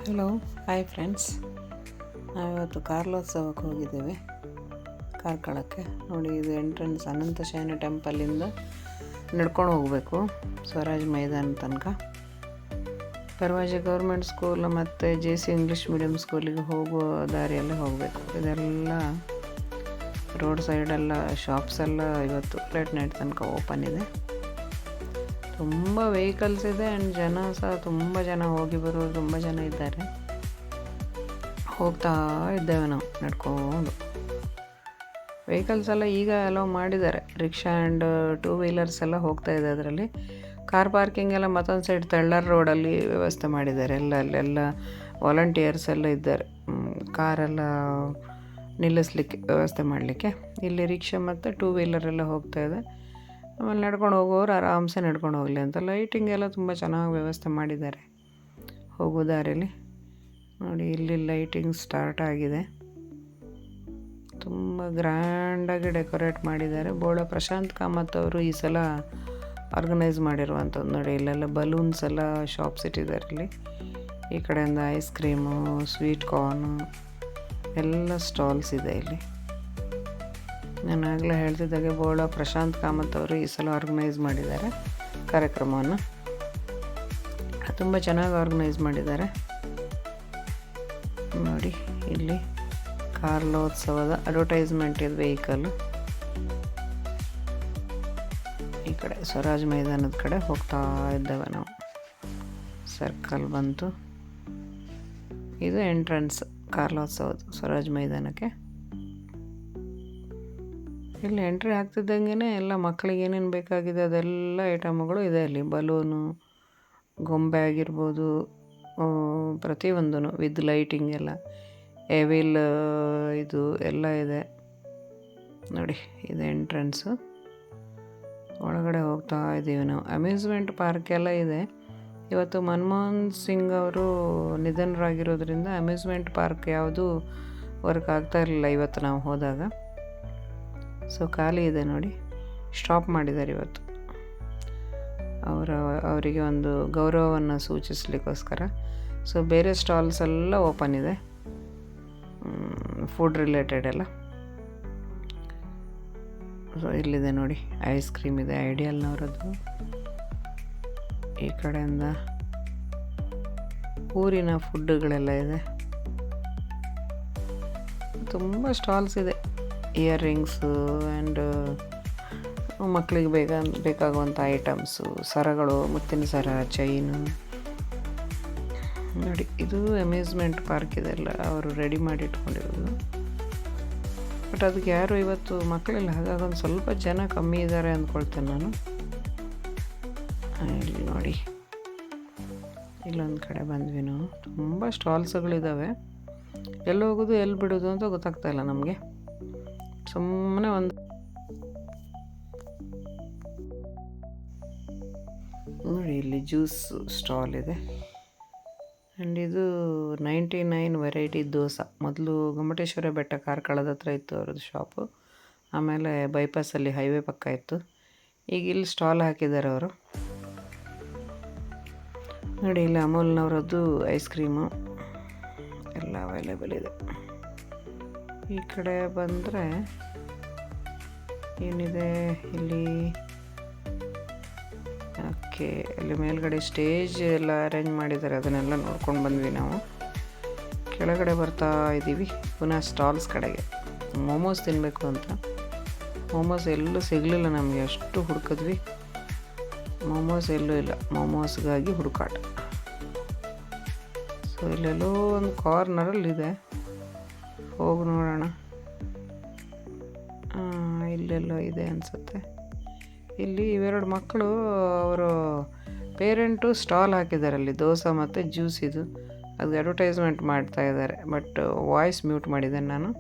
Hello, hi friends. ನಾವಿವತ್ತು ಕಾರ್ಲೋತ್ಸವಕ್ಕೆ ಹೋಗಿದ್ದೇವೆ, ಕಾರ್ಕಳಕ್ಕೆ. ನೋಡಿ, ಇದು ಎಂಟ್ರೆನ್ಸ್ ಅನಂತಶಯನ ಟೆಂಪಲಿಂದ ನಡ್ಕೊಂಡು ಹೋಗಬೇಕು ಸ್ವರಾಜ್ ಮೈದಾನ ತನಕ. ಪರ್ವಾಜಿ ಗೌರ್ಮೆಂಟ್ ಸ್ಕೂಲ್ ಮತ್ತು JC ಇಂಗ್ಲೀಷ್ ಮೀಡಿಯಮ್ ಸ್ಕೂಲಿಗೆ ಹೋಗುವ ದಾರಿಯಲ್ಲೇ ಹೋಗಬೇಕು. ಇದೆಲ್ಲ ರೋಡ್ ಸೈಡೆಲ್ಲ ಶಾಪ್ಸ್ ಎಲ್ಲ ಇವತ್ತು ಲೇಟ್ ನೈಟ್ ತನಕ ಓಪನ್ ಇದೆ. ತುಂಬ ವೆಹಿಕಲ್ಸ್ ಇದೆ ಆ್ಯಂಡ್ ಜನ ಸಹ ತುಂಬ ಜನ ಹೋಗಿ ಬರೋರು ತುಂಬ ಜನ ಇದ್ದಾರೆ. ಹೋಗ್ತಾ ಇದ್ದೇವೆ ನಾವು ನಡ್ಕೊಂಡು. ವೆಹಿಕಲ್ಸ್ ಎಲ್ಲ ಈಗ ಅಲೋ ಮಾಡಿದ್ದಾರೆ. ರಿಕ್ಷಾ ಆ್ಯಂಡ್ 2 ವೀಲರ್ಸ್ ಎಲ್ಲ ಹೋಗ್ತಾ ಇದೆ ಅದರಲ್ಲಿ. ಕಾರ್ ಪಾರ್ಕಿಂಗ್ ಎಲ್ಲ ಮತ್ತೊಂದು ಸೈಡ್ ತೆಳ್ಳರ್ ರೋಡಲ್ಲಿ ವ್ಯವಸ್ಥೆ ಮಾಡಿದ್ದಾರೆ. ಅಲ್ಲೆಲ್ಲ ವಾಲಂಟಿಯರ್ಸ್ ಎಲ್ಲ ಇದ್ದಾರೆ, ಕಾರೆಲ್ಲ ನಿಲ್ಲಿಸ್ಲಿಕ್ಕೆ ವ್ಯವಸ್ಥೆ ಮಾಡಲಿಕ್ಕೆ. ಇಲ್ಲಿ ರಿಕ್ಷಾ ಮತ್ತು 2 ವೀಲರ್ ಎಲ್ಲ ಹೋಗ್ತಾ ಇದೆ. ಆಮೇಲೆ ನಡ್ಕೊಂಡು ಹೋಗೋರು ಆರಾಮ್ಸೆ ನಡ್ಕೊಂಡು ಹೋಗಲಿ ಅಂತ ಲೈಟಿಂಗ್ ಎಲ್ಲ ತುಂಬ ಚೆನ್ನಾಗಿ ವ್ಯವಸ್ಥೆ ಮಾಡಿದ್ದಾರೆ ಹೋಗೋ ದಾರಿಯಲ್ಲಿ. ನೋಡಿ, ಇಲ್ಲಿ ಲೈಟಿಂಗ್ ಸ್ಟಾರ್ಟ್ ಆಗಿದೆ. ತುಂಬ ಗ್ರ್ಯಾಂಡಾಗಿ ಡೆಕೋರೇಟ್ ಮಾಡಿದ್ದಾರೆ. ಬೋಳ ಪ್ರಶಾಂತ್ ಕಾಮತ್ ಅವರು ಈ ಸಲ ಆರ್ಗನೈಸ್ ಮಾಡಿರುವಂಥದ್ದು. ನೋಡಿ, ಇಲ್ಲೆಲ್ಲ ಬಲೂನ್ಸ್ ಎಲ್ಲ ಶಾಪ್ಸ್ ಇಟ್ಟಿದ್ದಾರೆ. ಇಲ್ಲಿ ಈ ಕಡೆಯಿಂದ ಐಸ್ ಕ್ರೀಮು, ಸ್ವೀಟ್ ಕಾರ್ನು ಎಲ್ಲ ಸ್ಟಾಲ್ಸ್ ಇದೆ ಇಲ್ಲಿ. ನಾನು ಆಗಲೇ ಹೇಳ್ತಿದ್ದಾಗೆ ಬೋಳ ಪ್ರಶಾಂತ್ ಕಾಮತ್ ಅವರು ಈ ಸಲ ಆರ್ಗನೈಸ್ ಮಾಡಿದ್ದಾರೆ ಕಾರ್ಯಕ್ರಮವನ್ನು. ತುಂಬ ಚೆನ್ನಾಗಿ ಆರ್ಗನೈಸ್ ಮಾಡಿದ್ದಾರೆ. ನೋಡಿ, ಇಲ್ಲಿ ಕಾರ್ಲೋತ್ಸವದ ಅಡ್ವರ್ಟೈಸ್ಮೆಂಟ್ ಇದೆ ವೆಹಿಕಲ್. ಈ ಕಡೆ ಸ್ವರಾಜ್ ಮೈದಾನದ ಕಡೆ ಹೋಗ್ತಾ ಇದ್ದೇವೆ ನಾವು. ಸರ್ಕಲ್ ಬಂತು. ಇದು ಎಂಟ್ರೆನ್ಸ್ ಕಾರ್ಲೋತ್ಸವದ ಸ್ವರಾಜ್ ಮೈದಾನಕ್ಕೆ. ಇಲ್ಲಿ ಎಂಟ್ರಿ ಆಗ್ತಿದ್ದಂಗೆ ಎಲ್ಲ ಮಕ್ಕಳಿಗೆ ಏನೇನು ಬೇಕಾಗಿದೆ ಅದೆಲ್ಲ ಐಟಮ್ಗಳು ಇದೆ ಅಲ್ಲಿ. ಬಲೂನು, ಗೊಂಬೆ ಆಗಿರ್ಬೋದು, ಪ್ರತಿಯೊಂದೂ ವಿತ್ ಲೈಟಿಂಗ್ ಎಲ್ಲ, ಎವಿಲ್ ಇದು ಎಲ್ಲ ಇದೆ. ನೋಡಿ, ಇದು ಎಂಟ್ರೆನ್ಸು. ಒಳಗಡೆ ಹೋಗ್ತಾ ಇದ್ದೀವಿ ನಾವು. ಅಮ್ಯೂಸ್ಮೆಂಟ್ ಪಾರ್ಕ್ ಎಲ್ಲ ಇದೆ. ಇವತ್ತು ಮನಮೋಹನ್ ಸಿಂಗ್ ಅವರು ನಿಧನರಾಗಿರೋದ್ರಿಂದ ಅಮ್ಯೂಸ್ಮೆಂಟ್ ಪಾರ್ಕ್ ಯಾವುದೂ ವರ್ಕ್ ಆಗ್ತಾ ಇರಲಿಲ್ಲ ಇವತ್ತು ನಾವು ಹೋದಾಗ. ಸೊ ಖಾಲಿ ಇದೆ ನೋಡಿ. ಸ್ಟಾಪ್ ಮಾಡಿದ್ದಾರೆ ಇವತ್ತು ಅವರಿಗೆ ಒಂದು ಗೌರವವನ್ನು ಸೂಚಿಸಲಿಕ್ಕೋಸ್ಕರ. ಸೊ ಬೇರೆ ಸ್ಟಾಲ್ಸ್ ಎಲ್ಲ ಓಪನ್ ಇದೆ, ಫುಡ್ ರಿಲೇಟೆಡ್ ಎಲ್ಲ. ಸೊ ಇಲ್ಲಿದೆ ನೋಡಿ, ಐಸ್ ಕ್ರೀಮ್ ಇದೆ ಐಡಿಯಲ್ನವರದ್ದು. ಈ ಕಡೆಯಿಂದ ಊರಿನ ಫುಡ್ಡುಗಳೆಲ್ಲ ಇದೆ. ತುಂಬ ಸ್ಟಾಲ್ಸ್ ಇದೆ. ಇಯರಿಂಗ್ಸು ಆ್ಯಂಡ್ ಮಕ್ಕಳಿಗೆ ಬೇಕಾಗುವಂಥ ಐಟಮ್ಸು, ಸರಗಳು, ಮುತ್ತಿನ ಸರ, ಚೈನು. ನೋಡಿ, ಇದು ಅಮ್ಯೂಸ್ಮೆಂಟ್ ಪಾರ್ಕ್ ಇದೆಲ್ಲ ಅವರು ರೆಡಿ ಮಾಡಿ ಇಟ್ಕೊಂಡಿರೋದು. ಬಟ್ ಅದಕ್ಕೆ ಯಾರು ಇವತ್ತು ಮಕ್ಕಳಿಲ್ಲ, ಹಾಗಾಗಿ ಒಂದು ಸ್ವಲ್ಪ ಜನ ಕಮ್ಮಿ ಇದ್ದಾರೆ ಅಂದ್ಕೊಳ್ತೇನೆ ನಾನು. ಇಲ್ಲಿ ನೋಡಿ, ಇಲ್ಲೊಂದು ಕಡೆ ಬಂದ್ವಿ ನಾವು. ತುಂಬ ಸ್ಟಾಲ್ಸ್ಗಳಿದ್ದಾವೆ. ಎಲ್ಲಿ ಹೋಗೋದು ಎಲ್ಲಿ ಬಿಡೋದು ಅಂತ ಗೊತ್ತಾಗ್ತಾ ಇಲ್ಲ ನಮಗೆ. ಸುಮ್ಮನೆ ಒಂದು ನೋಡಿ, ಇಲ್ಲಿ ಜ್ಯೂಸ್ ಸ್ಟಾಲ್ ಇದೆ. ಆ್ಯಂಡ್ ಇದು 99 ವೆರೈಟಿ ದೋಸೆ. ಮೊದಲು ಗೊಮ್ಮಟೇಶ್ವರ ಬೆಟ್ಟ ಕಾರ್ಕಳದ ಹತ್ರ ಇತ್ತು ಅವ್ರದ್ದು ಶಾಪು. ಆಮೇಲೆ ಬೈಪಾಸಲ್ಲಿ ಹೈವೇ ಪಕ್ಕ ಇತ್ತು. ಈಗ ಇಲ್ಲಿ ಸ್ಟಾಲ್ ಹಾಕಿದ್ದಾರೆ ಅವರು. ನೋಡಿ, ಇಲ್ಲಿ ಅಮೂಲ್ನವರದ್ದು ಐಸ್ ಕ್ರೀಮು ಎಲ್ಲ ಅವೈಲೇಬಲ್ ಇದೆ. ಈ ಕಡೆ ಬಂದರೆ ಏನಿದೆ ಇಲ್ಲಿ, ಓಕೆ, ಅಲ್ಲಿ ಮೇಲ್ಗಡೆ ಸ್ಟೇಜ್ ಎಲ್ಲ ಅರೇಂಜ್ ಮಾಡಿದ್ದಾರೆ, ಅದನ್ನೆಲ್ಲ ನೋಡ್ಕೊಂಡು ಬಂದ್ವಿ ನಾವು. ಕೆಳಗಡೆ ಬರ್ತಾ ಇದ್ದೀವಿ ಪುನಃ ಸ್ಟಾಲ್ಸ್ ಕಡೆಗೆ. ಮೋಮೋಸ್ ತಿನ್ನಬೇಕು ಅಂತ. ಮೋಮೋಸ್ ಎಲ್ಲೂ ಸಿಗಲಿಲ್ಲ ನಮಗೆ, ಅಷ್ಟು ಹುಡುಕಿದ್ವಿ. ಮೋಮೋಸ್ ಎಲ್ಲೂ ಇಲ್ಲ. ಮೋಮೋಸ್ಗಾಗಿ ಹುಡುಕಾಟ. ಸೊ ಇಲ್ಲೆಲ್ಲೋ ಒಂದು ಕಾರ್ನರಲ್ಲಿದೆ, ಹೋಗಿ ನೋಡೋಣ. ಇಲ್ಲೆಲ್ಲೋ ಇದೆ ಅನಿಸುತ್ತೆ. ಇಲ್ಲಿ ಇವೆರಡು ಮಕ್ಕಳು ಅವರು ಪೇರೆಂಟು ಸ್ಟಾಲ್ ಹಾಕಿದ್ದಾರೆ ಅಲ್ಲಿ, ದೋಸೆ ಮತ್ತು ಜ್ಯೂಸ್. ಇದು ಅದು ಅಡ್ವರ್ಟೈಸ್ಮೆಂಟ್ ಮಾಡ್ತಾ ಇದ್ದಾರೆ. ಬಟ್ ವಾಯ್ಸ್ ಮ್ಯೂಟ್ ಮಾಡಿದ್ದೇನೆ ನಾನು.